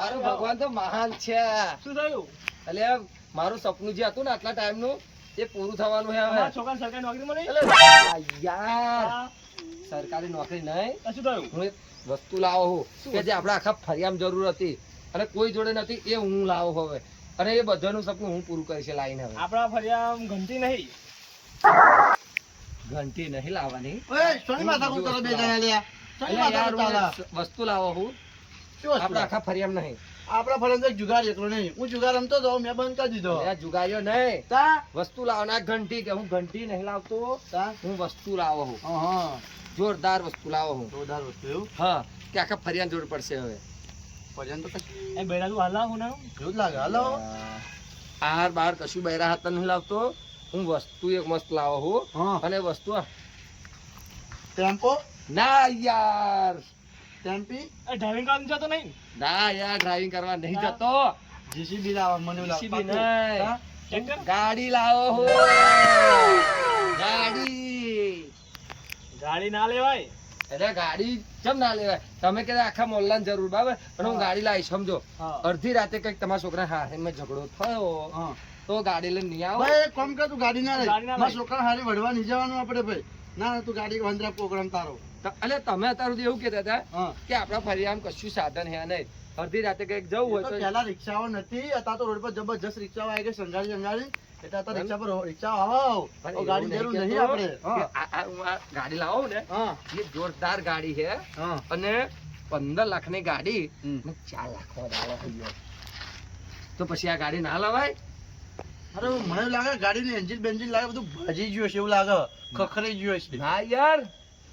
મારું ભગવાન તો મહાન છે. શું થયું? એટલે મારું સપનું જે હતું ને આટલા ટાઈમ નું એ પૂરું થવાનું છે હવે. છોકરા સરકારી નોકરી મળી? યાર સરકારી નોકરી નહીં, શું થયું? હું એક વસ્તુ લાવો છું કે જે આપણા આખા ફરિયામાં જરૂર હતી અને કોઈ જોડે નથી, એ હું લાવો હવે. અને એ બધાનું સપનું હું પૂરું કરીશ લાઈને હવે. આપણા ફરિયામ ઘંટી નહીં. ઘંટી નહીં લાવવાની. વસ્તુ લાવો હું આપણા આખા ફરિયામ નહીં. આપડા ફરજ જુગાર એકલો નહીં, હું જુગાર રમતો હતો, મેં બંધ કરી દીધો. જુગાર્યો નહીં, તા વસ્તુ લાવવાના. ઘંટી કે હું ઘંટી નહીં લાવતો, તા હું વસ્તુ લાવો હું. હા જોરદાર વસ્તુ લાવો હું. જોરદાર વસ્તુ એવું. હા, કે આખા ફરિયામ જોર પડશે હવે. ભજન તો કશું એ બેડા તું હાલા હું ના એવું જ લાગે. હાલો આહાર બહાર કશું બૈરા હાથ નહીં લાવતો, હું વસ્તુ એક મસ્ત લાવો હું. હા અને વસ્તુ ટેમ્પો ના યાર, ટેમ્પી ડ્રાઇવિંગ કરવા જતો નહીં. ના યાર ડ્રાઇવિંગ કરવા નહીં જતો. જીસીબી લાવવા મને એવું JCB લાગે. નહીં. હા? ટ્રેક્ટર? ગાડી લાવો હું. ગાડી. ગાડી ના લેવાય. અરે ગાડી કેમ ના લેવાય? તમે કે આખા મોહલ્લાની જરૂર બરાબર, અને હું ગાડી લાવી. સમજો હા. અડધી રાતે કઈક તમારા છોકરા હાથમાં ઝઘડો થયો હા તો ગાડી લઈને નહીં આવો. ભાઈ એક કામ કર, તું ગાડી ના લઈ. ગાડી ના લઈ. મારા છોકરા હારી વડવા નહીં જવાનું આપણે ભાઈ. ના ના તું ગાડી વંદરા પ્રોગ્રામ તારો. એટલે તમે અત્યાર સુધી એવું કહેતા હતા હા કે આપણા ફરિયામાં કશું સાધન હે નહીં, અડધી રાતે કઈક જવું એ હોય તો તો પહેલા રિક્ષાઓ નથી, અત્યારે તો રોડ પર જબરજસ્ત રિક્ષાઓ આવી ગઈ સંઘાડી સંઘાડી. એટલે અત્યારે રિક્ષા પર રિક્ષા આવો પણ તો એવું ગાડી નહીં જરૂર કહેતો નહીં આપણે. કે હા હું આ ગાડી લાવો ને, હા એ જોરદાર ગાડી છે હા અને 15 લાખની ગાડી હમ. ને 4 લાખમાં દાવા થઈ ગયો. તો પછી આ ગાડી ના લવાય? અરે મને એવું લાગે ગાડીની એન્જિન બેન્જિન લાગે બધું ભજી ગયું છે એવું લાગે, ખખરી ગયું છે. ના યાર,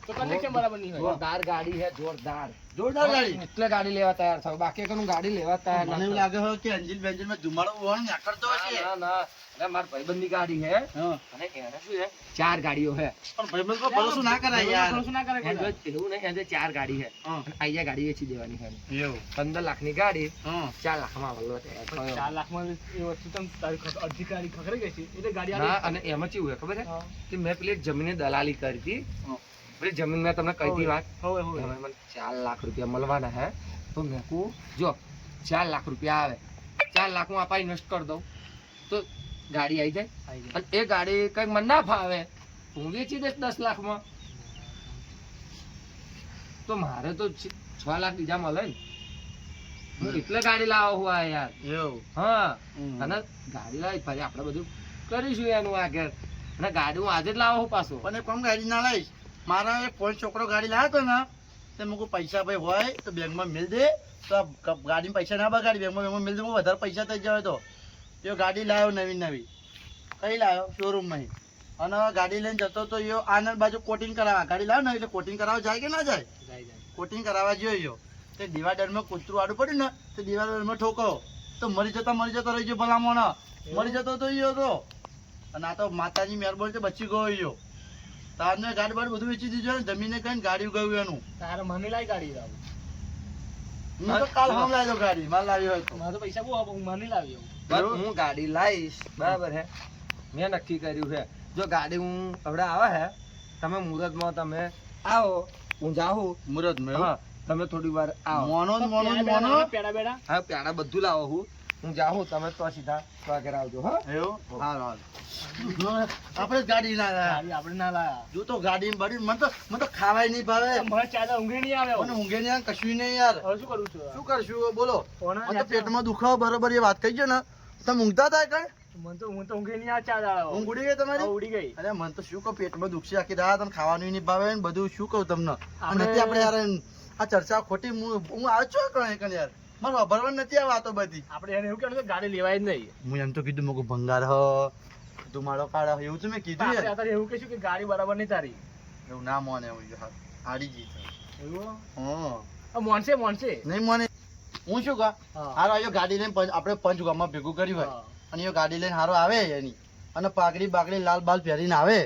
તો કનેક્શન બરાબર નહીં હોય. જોરદાર ગાડી છે, જોરદાર. જોરદાર ગાડી. એટલે ગાડી લેવા તૈયાર થાવ, બાકી એકનું ગાડી લેવા તૈયાર મને એવું ના લાગે છે કે એન્જિન બેન્જિન માં ધુમાડો હોવાનું નીકળતો થાવ. હશે. ના ના, એટલે મારા ભાઈબંધની ગાડી છે હા અને એને શું છે 4 ગાડીઓ છે. પણ ભાઈબંધ પર ભરોસો ના કરાય યાર. ભરોસો ના કરે કોઈ. એને એવું નહીં, એને 4 ગાડી છે હા અને અહીંયા ગાડી વેચી દેવાની છે. એવું 15 લાખની ગાડી હા 4 લાખમાં વલ્લો તૈયાર થયો. 4 લાખમાં એ વસ્તુ તમ તારી અડધી ગાડી ખખડાઈ ગઈ છે. એટલે ગાડી ના, આવી. અને એમાં કેવું છે ખબર છે હા. કે મેં પેલી એક જમીને દલાલી કરી હતી. હા. પેલી જમીન મેં તમને કહી હતી વાત, હવે હવે એમાં મને 4 લાખ રૂપિયા મળવાના હે. તો મેં કહું જો 4 લાખ રૂપિયા આવે, 4 લાખ હું આપા ઇન્વેસ્ટ કરી દઉં તો ગાડી આવી જાય. આવી અને એ ગાડી કઈક મને ના ફાવે તો હું વેચી દઈશ 10 લાખમાં. તો મારે તો 6 લાખ બીજા મળે ને. હું એટલે ગાડી લાવો હું આ યાર. એવું હા, હમ. અને ગાડી લાવી ફરી આપણે બધું કરીશું એનું આગળ. અને ગાડી હું આજે જ લાવો હું પાછું. પણ કોમ ગાડી ના લાવીશ. મારા એક ફોન છોકરો ગાડી લાવ્યો હતો ને તે મુકુ પૈસા ભાઈ હોય તો બેંકમાં મિલ દે તો આ ગાડીમાં પૈસા ના બગાડી, બેંકમાં મિલ દે. હું વધારે પૈસા થઈ જાય તો તે ગાડી લાવ્યો નવી નવી. કઈ લાવ્યો? શોરૂમમાં. અને ગાડી લઈને જતો તો યો આનંદ બાજુ કોટિંગ કરાવવા. ગાડી લાવ્યો ને એટલે કોટિંગ કરાવવા જાય કે ના જાય? જાય. કોટિંગ કરાવવા જોયો. તે ડિવાઈડરમાં કૂતરું આડું પડ્યું ને તે ડિવાઈડરમાં ઠોકો તો મરી જતો રહી ગયો ભલામણો. મરી જતો તો યો તો. અને આ તો માતાજી મહેરબાની છે બચી ગયો યો. તારને ગાડી બાડી બધું વેચી દીધું ને, જમીને કઈ ગાડી ગયું એનું. તારે મને લાઈ ગાડી લાવ. હું તો કાલ હમ લાવ્યો ગાડી, માલ લાવ્યો હોય તો. મારે તો પૈસા બહુ આપો, હું મને લાવી આવું. બસ હું ગાડી લાવીશ, બરાબર હે. મેં નક્કી કર્યું છે જો ગાડી હું હવે આવે હે, તમે મુહૂર્તમાં તમે આવો, હું જાઉં. મુરત મેં હા, તમે થોડી વાર આવો. મોનો ને મોનો ને મોનો. પેડા બેડા હા, પ્યાડા બધું લાવો હું જાઉં, તમે તો સીધા સ્વાગર આવજો. હા, એવું હાલ હાલ. આપણે જ ગાડી ના લાયા. ગાડી આપણે ના લાયા. જો તો ગાડી બડી મને તો ખાવાય નહીં ભાવે. મને ચાદા ઊંઘી નહીં આવે. મને ઊંઘે નહીં આવે, કશું નહીં યાર. હવે શું કરું છું? શું કરશું બોલો? કોના મને તો પેટમાં દુખાવો બરોબર એ વાત કહી છે ને. તમે ઊંઘતા થાય કઈ? મને તો ઊંઘી નહીં આવે ચાદા. ઊંઘ ઉડી ગઈ તમારી? ઉડી ગઈ. અરે મને તો શું કહું, પેટમાં દુખશે આખી રાત અને ખાવાનું નહીં ભાવે ને બધું. શું કહું તમને? આપણે- નથી આપણે યાર આ ચર્ચા ખોટી. હું આવ્યો છું કણ યાર, મારે વાપરવા નથી આ વાતો બધી. આપણે એને એવું કહેવાનું કે ગાડી લેવાય જ નહીં. હું એમ તો કીધું મગો ભંગાર હ ધુમાડો કાઢ એવું તો મેં કીધું આપણે યાર. અત્યારે એવું કહીશું કે ગાડી બરાબર નહીં તારી. એવું ના મોને એવું હારી જી એવું? હા મોનસે નહીં મોને. હું શું કહા, હા. હારો આવ્યો ગાડી લઈને આપણે પંચગામમાં ભેગું કર્યું હોય હા. અને એ ગાડી લઈને હારો આવે એની અને પાઘડી બાગડી લાલ બાલ પહેરીને આવે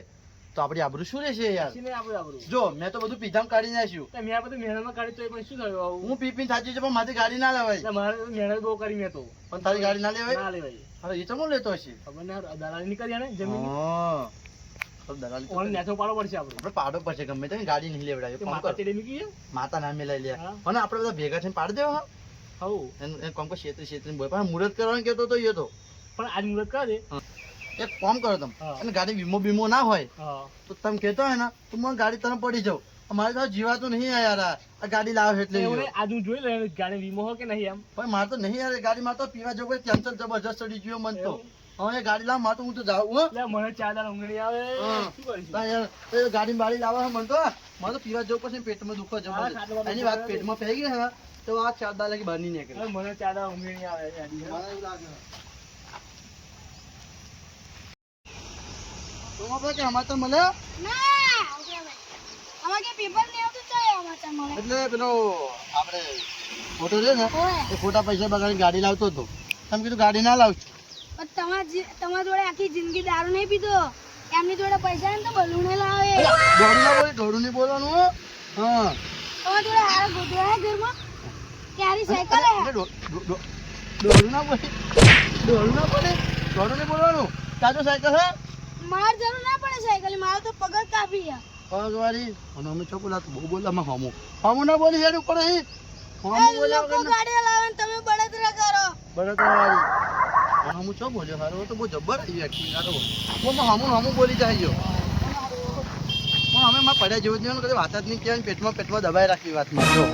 તો આપડી આબરૂ શું રહેશે યાર? પછી નહીં આપણે આપણું. જો મેં તો બધું પીધામ કાઢી નાખ્યું. તો મેં આ બધું મહેનતમાં કાઢી તો એ પણ શું થયું આવું? હું પી સાચી છે પણ મારી ગાડી ના લેવાય. એટલે મારે તો મહેનત બહુ કરી મેં તો. પણ તારી ગાડી ના લેવાય? ના લેવાય. હવે એ તો હું લેતો હશે. ખબર ના દલાલી ની કરી ને જમીન. હા. તો દલાલી તો ઓને નેથો પાડવો પડશે આપણે. આપણે પાડો પડશે ગમે તે ગાડી નહીં લેવડાય. તે ફોન માતા કર. ચડી મૂકી છે? માતા ના મેલાઈ લે હા. અને આપણે બધા ભેગા થઈને પાડી દેવા. હઉ એનું કામ કો છેતરી બોય પણ મુહૂર્ત કરવાનું કહેતો તો એ તો પણ આજ મુહૂર્ત કર દે. એક કામ કરો તમે હા. અને ગાડી વીમો બીમો ના હોય હા તો તમે કહેતો હોય ને તો મને ગાડી તરફ પડી જાવ અમારે તો જીવાતું નહીં યાર આ ગાડી લાવે એટલે એવું નહીં, આજ હું જોઈ લે ગાડી વીમો હો કે નહીં એમ. પણ મારે તો નહીં યાર ગાડી માં તો પીવા જવું પડે ટેન્શન જબરજસ્ત ચડી ગયો મન તો એવું? હવે એ ગાડી લાવ માં તો હું તો જાઉં હો લે મને 4 દાડા ઊંઘ નહીં આવે. હા. શું કરીશું? ના યાર એ ગાડી બાળી લાવવા મન તો મારે તો પીવા જવું પડશે પેટમાં દુખો હા, જબર ખાટલામાં એની દુખો વાત આવે. પેટમાં પડી ગઈ ને તો આ 4 દાડા લગી બહાર નહીં નીકળે હવે મને 4 દાડા ઊંઘ નહીં આવે ગાડી. મને એવું લાગે તો આપણે કે અમારે તો મળે ના અમારે કે પેપર નહીં આવતું ચાલે અમારે મળે એટલે પેલો આપણે ફોટો છે ને ઓય એ ખોટા પૈસા બગાડી ગાડી લાવતો હતો તમે કીધું ગાડી ના લાવશું પણ તમારા જોડે આખી જિંદગી દારૂ નહીં પીધો એમની જોડે પૈસા ને તો બલૂને લાવે દોડું નહીં બોલવાનું હો. હા તમારા જોડે હારા ગોદડા હે ઘરમાં ક્યારી સાયકલ હે એટલે દોડું ના બોલે દોડું ના બોલે દોડું નહીં બોલવાનું તાજો સાયકલ હે માર જરૂર ના પડે સાયકલ મારો તો પગજ કાપી ગયા પગવાળી અને અમે ચોકલા બહુ બોલા હમું હમું ના બોલી હેડ ઉપર અહીં હમું બોલ્યા લોકો ગાડી લાવે ને તમે બળતરા કરો બરાબર અને હમું ચો બોલ્યો હારો તો બહુ જબર આવી એક્ટિંગ હારો હમું બોલી જાય ગયો પણ અમે માં પડ્યા જેવું જ નહીં કદી વાત જ નહીં કહેવાય પેટમાં દબાઈ રાખી વાતમાં જો